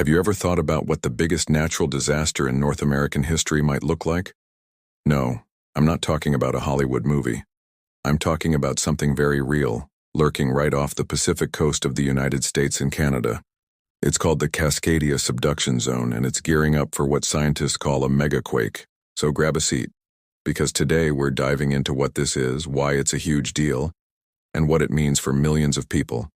Have you ever thought about what the biggest natural disaster in North American history might look like? No, I'm not talking about a Hollywood movie. I'm talking about something very real, lurking right off the Pacific coast of the United States and Canada. It's called the Cascadia Subduction Zone, and it's gearing up for what scientists call a megaquake. So grab a seat, because today we're diving into what this is, why it's a huge deal, and what it means for millions of people.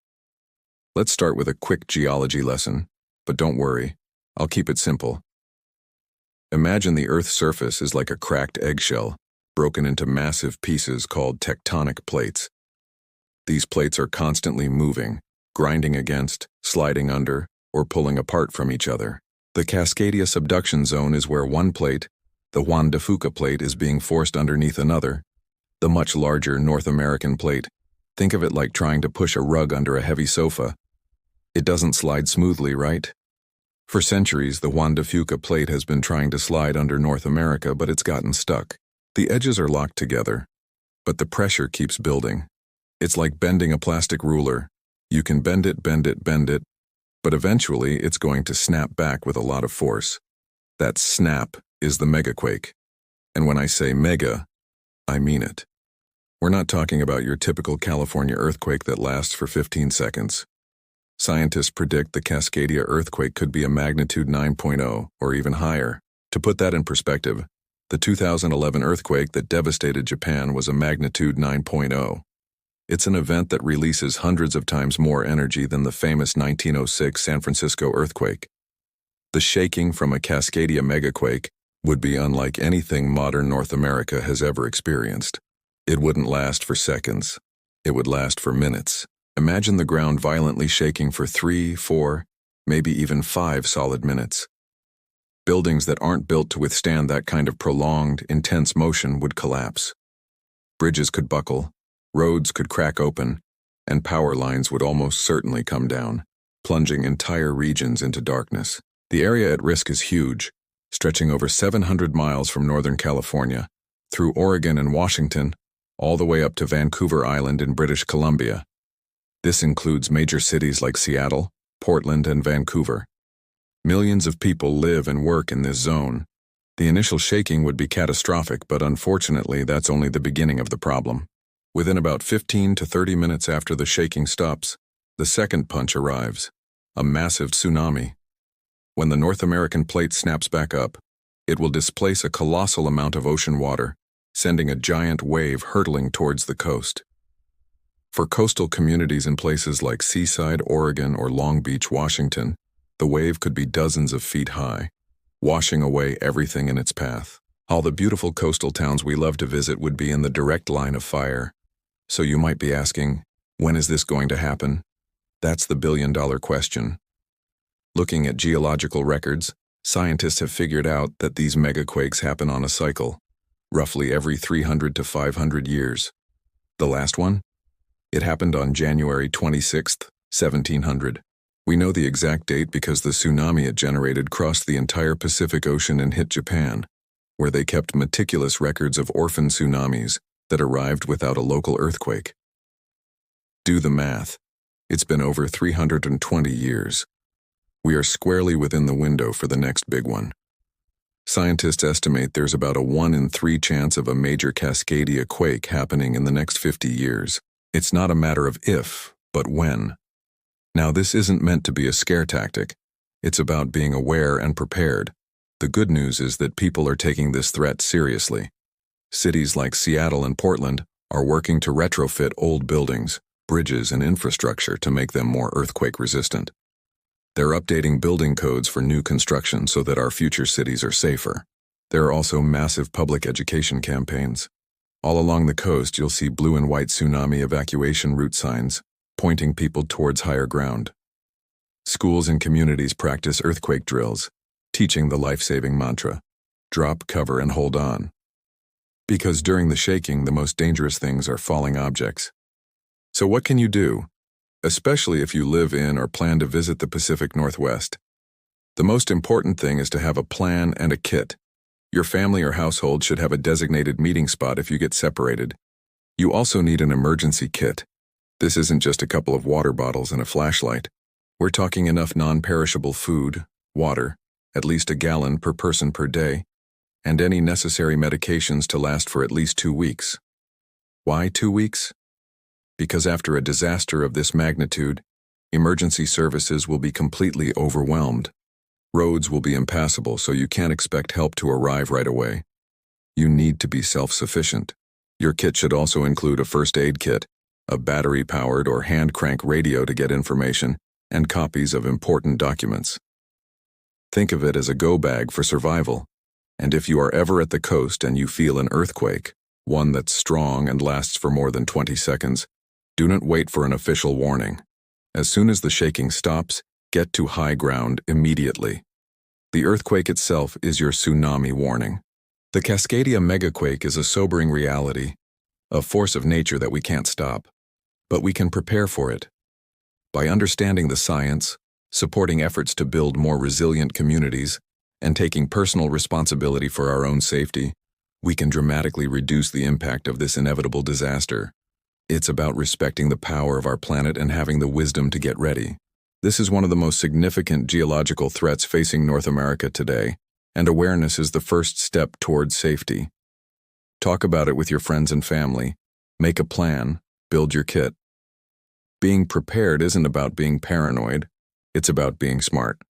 Let's start with a quick geology lesson, but don't worry, I'll keep it simple. Imagine the Earth's surface is like a cracked eggshell, broken into massive pieces called tectonic plates. These plates are constantly moving, grinding against, sliding under, or pulling apart from each other. The Cascadia Subduction Zone is where one plate, the Juan de Fuca plate, is being forced underneath another, the much larger North American plate. Think of it like trying to push a rug under a heavy sofa. It doesn't slide smoothly, right? For centuries, the Juan de Fuca plate has been trying to slide under North America, but it's gotten stuck. The edges are locked together, but the pressure keeps building. It's like bending a plastic ruler. You can bend it, but eventually it's going to snap back with a lot of force. That snap is the megaquake. And when I say mega, I mean it. We're not talking about your typical California earthquake that lasts for 15 seconds. Scientists predict the Cascadia earthquake could be a magnitude 9.0 or even higher. To put that in perspective, the 2011 earthquake that devastated Japan was a magnitude 9.0. It's an event that releases hundreds of times more energy than the famous 1906 San Francisco earthquake. The shaking from a Cascadia megaquake would be unlike anything modern North America has ever experienced. It wouldn't last for seconds. It would last for minutes. Imagine the ground violently shaking for 3, 4, maybe even 5 solid minutes. Buildings that aren't built to withstand that kind of prolonged, intense motion would collapse. Bridges could buckle, roads could crack open, and power lines would almost certainly come down, plunging entire regions into darkness. The area at risk is huge, stretching over 700 miles from Northern California, through Oregon and Washington, all the way up to Vancouver Island in British Columbia. This includes major cities like Seattle, Portland, and Vancouver. Millions of people live and work in this zone. The initial shaking would be catastrophic, but unfortunately that's only the beginning of the problem. Within about 15 to 30 minutes after the shaking stops, the second punch arrives, a massive tsunami. When the North American plate snaps back up, it will displace a colossal amount of ocean water, sending a giant wave hurtling towards the coast. For coastal communities in places like Seaside, Oregon, or Long Beach, Washington, the wave could be dozens of feet high, washing away everything in its path. All the beautiful coastal towns we love to visit would be in the direct line of fire. So you might be asking, when is this going to happen? That's the billion-dollar question. Looking at geological records, scientists have figured out that these megaquakes happen on a cycle, roughly every 300 to 500 years. The last one? It happened on January 26, 1700. We know the exact date because the tsunami it generated crossed the entire Pacific Ocean and hit Japan, where they kept meticulous records of orphan tsunamis that arrived without a local earthquake. Do the math. It's been over 320 years. We are squarely within the window for the next big one. Scientists estimate there's about a 1 in 3 chance of a major Cascadia quake happening in the next 50 years. It's not a matter of if, but when. Now, this isn't meant to be a scare tactic. It's about being aware and prepared. The good news is that people are taking this threat seriously. Cities like Seattle and Portland are working to retrofit old buildings, bridges, and infrastructure to make them more earthquake-resistant. They're updating building codes for new construction so that our future cities are safer. There are also massive public education campaigns. All along the coast, you'll see blue and white tsunami evacuation route signs, pointing people towards higher ground. Schools and communities practice earthquake drills, teaching the life-saving mantra, drop, cover, and hold on. Because during the shaking, the most dangerous things are falling objects. So what can you do, especially if you live in or plan to visit the Pacific Northwest? The most important thing is to have a plan and a kit. Your family or household should have a designated meeting spot if you get separated. You also need an emergency kit. This isn't just a couple of water bottles and a flashlight. We're talking enough non-perishable food, water, at least a gallon per person per day, and any necessary medications to last for at least 2 weeks. Why 2 weeks? Because after a disaster of this magnitude, emergency services will be completely overwhelmed. Roads will be impassable, so you can't expect help to arrive right away. You need to be self-sufficient. Your kit should also include a first aid kit, a battery-powered or hand-crank radio to get information, and copies of important documents. Think of it as a go bag for survival. And if you are ever at the coast and you feel an earthquake, one that's strong and lasts for more than 20 seconds, do not wait for an official warning. As soon as the shaking stops, get to high ground immediately. The earthquake itself is your tsunami warning. The Cascadia Megaquake is a sobering reality, a force of nature that we can't stop, but we can prepare for it. By understanding the science, supporting efforts to build more resilient communities, and taking personal responsibility for our own safety, we can dramatically reduce the impact of this inevitable disaster. It's about respecting the power of our planet and having the wisdom to get ready. This is one of the most significant geological threats facing North America today, and awareness is the first step towards safety. Talk about it with your friends and family. Make a plan. Build your kit. Being prepared isn't about being paranoid. It's about being smart.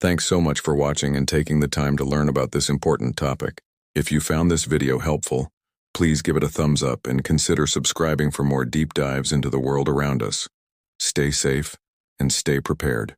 Thanks so much for watching and taking the time to learn about this important topic. If you found this video helpful, please give it a thumbs up and consider subscribing for more deep dives into the world around us. Stay safe and stay prepared.